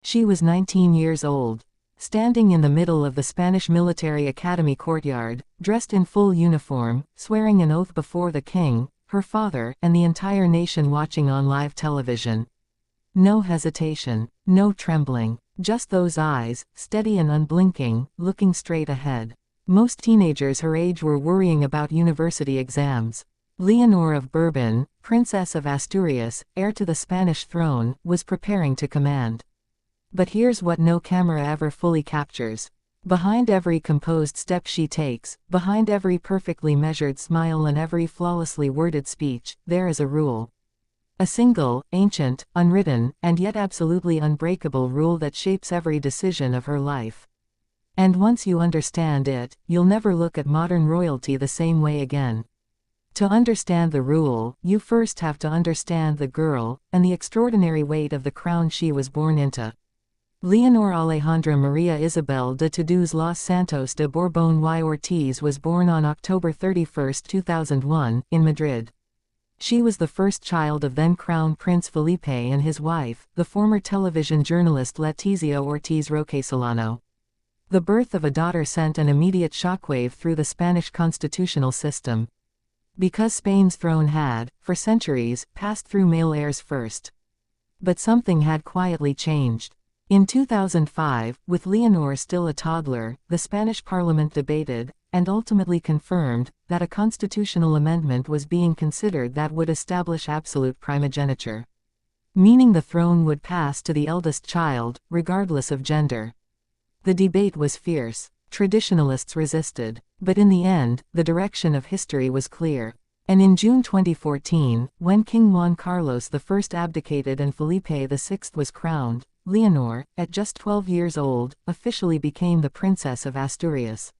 She was 19 years old. Standing in the middle of the Spanish military academy courtyard, dressed in full uniform, swearing an oath before the king, her father, and the entire nation watching on live television. No hesitation, no trembling, just those eyes, steady and unblinking, looking straight ahead. Most teenagers her age were worrying about university exams. Leonor of Bourbon, Princess of Asturias, heir to the Spanish throne, was preparing to command. But here's what no camera ever fully captures. Behind every composed step she takes, behind every perfectly measured smile and every flawlessly worded speech, there is a rule. A single, ancient, unwritten, and yet absolutely unbreakable rule that shapes every decision of her life. And once you understand it, you'll never look at modern royalty the same way again. To understand the rule, you first have to understand the girl, and the extraordinary weight of the crown she was born into. Leonor Alejandra Maria Isabel de Toulouse Los Santos de Borbón y Ortiz was born on October 31, 2001, in Madrid. She was the first child of then Crown Prince Felipe and his wife, the former television journalist Letizia Ortiz Roquesolano. The birth of a daughter sent an immediate shockwave through the Spanish constitutional system. Because Spain's throne had, for centuries, passed through male heirs first. But something had quietly changed. In 2005, with Leonor still a toddler, the Spanish parliament debated, and ultimately confirmed, that a constitutional amendment was being considered that would establish absolute primogeniture. Meaning the throne would pass to the eldest child, regardless of gender. The debate was fierce. Traditionalists resisted. But in the end, the direction of history was clear. And in June 2014, when King Juan Carlos I abdicated and Felipe VI was crowned, Leonor, at just 12 years old, officially became the Princess of Asturias.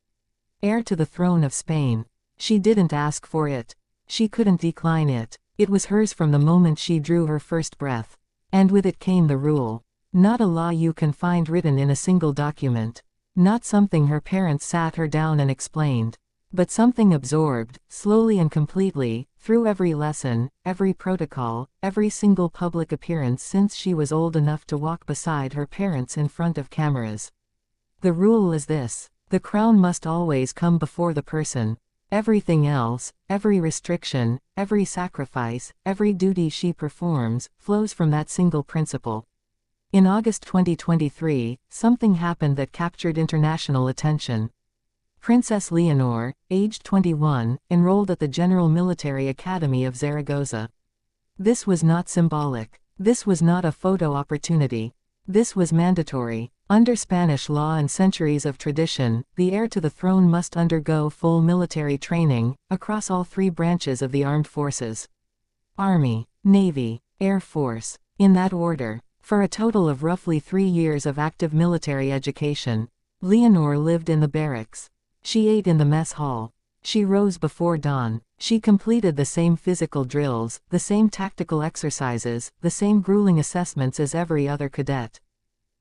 Heir to the throne of Spain. She didn't ask for it. She couldn't decline it. It was hers from the moment she drew her first breath. And with it came the rule. Not a law you can find written in a single document. Not something her parents sat her down and explained. But something absorbed, slowly and completely, through every lesson, every protocol, every single public appearance since she was old enough to walk beside her parents in front of cameras. The rule is this: the crown must always come before the person. Everything else, every restriction, every sacrifice, every duty she performs, flows from that single principle. In August 2023, something happened that captured international attention. Princess Leonor, aged 21, enrolled at the General Military Academy of Zaragoza. This was not symbolic. This was not a photo opportunity. This was mandatory. Under Spanish law and centuries of tradition, the heir to the throne must undergo full military training, across all three branches of the armed forces. Army, Navy, Air Force. In that order. For a total of roughly 3 years of active military education. Leonor lived in the barracks. She ate in the mess hall. She rose before dawn. She completed the same physical drills, the same tactical exercises, the same grueling assessments as every other cadet.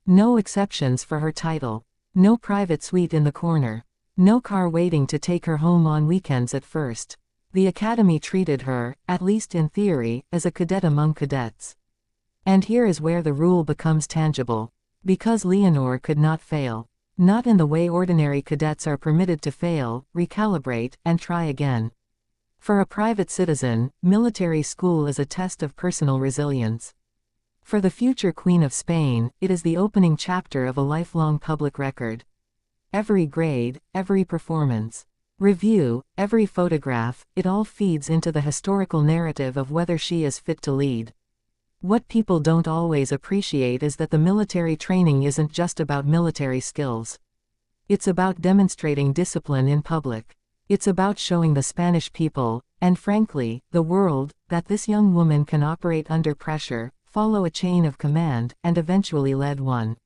No exceptions for her title. No private suite in the corner. No car waiting to take her home on weekends at first. The academy treated her, at least in theory, as a cadet among cadets. And here is where the rule becomes tangible. Because Leonor could not fail. Not in the way ordinary cadets are permitted to fail, recalibrate, and try again. For a private citizen, military school is a test of personal resilience. For the future Queen of Spain, it is the opening chapter of a lifelong public record. Every grade, every performance, review, every photograph, it all feeds into the historical narrative of whether she is fit to lead. What people don't always appreciate is that the military training isn't just about military skills. It's about demonstrating discipline in public. It's about showing the Spanish people, and frankly, the world, that this young woman can operate under pressure, follow a chain of command, and eventually lead one.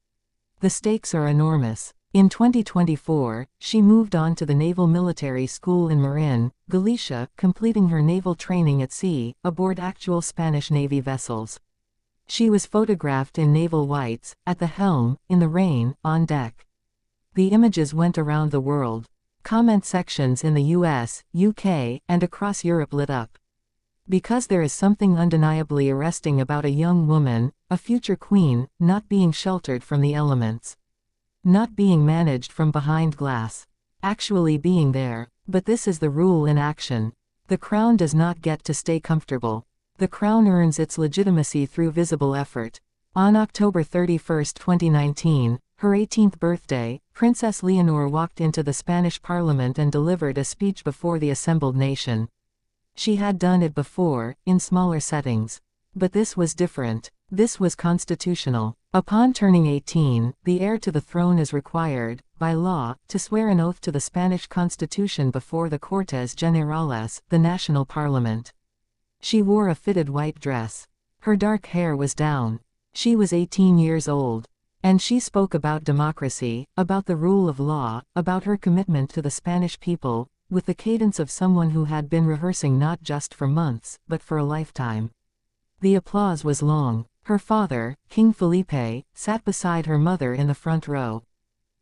The stakes are enormous. In 2024, she moved on to the Naval Military School in Marin, Galicia, completing her naval training at sea, aboard actual Spanish Navy vessels. She was photographed in naval whites, at the helm, in the rain, on deck. The images went around the world. Comment sections in the US, UK, and across Europe lit up. Because there is something undeniably arresting about a young woman, a future queen, not being sheltered from the elements. Not being managed from behind glass. Actually being there. But this is the rule in action. The crown does not get to stay comfortable. The crown earns its legitimacy through visible effort. On October 31, 2019, her 18th birthday, Princess Leonor walked into the Spanish Parliament and delivered a speech before the assembled nation. She had done it before, in smaller settings. But this was different. This was constitutional. Upon turning 18, the heir to the throne is required, by law, to swear an oath to the Spanish Constitution before the Cortes Generales, the national parliament. She wore a fitted white dress. Her dark hair was down. She was 18 years old. And she spoke about democracy, about the rule of law, about her commitment to the Spanish people, with the cadence of someone who had been rehearsing not just for months, but for a lifetime. The applause was long. Her father, King Felipe, sat beside her mother in the front row.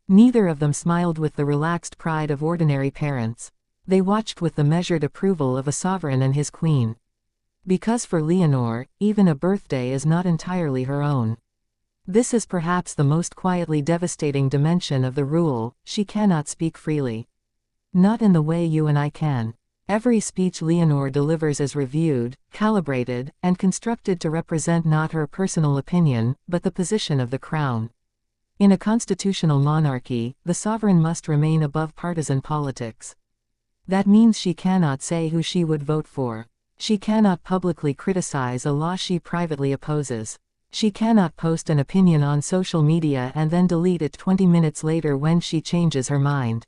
Neither of them smiled with the relaxed pride of ordinary parents. They watched with the measured approval of a sovereign and his queen. Because for Leonor, even a birthday is not entirely her own. This is perhaps the most quietly devastating dimension of the rule: she cannot speak freely. Not in the way you and I can. Every speech Leonor delivers is reviewed, calibrated, and constructed to represent not her personal opinion, but the position of the crown. In a constitutional monarchy, the sovereign must remain above partisan politics. That means she cannot say who she would vote for. She cannot publicly criticize a law she privately opposes. She cannot post an opinion on social media and then delete it 20 minutes later when she changes her mind.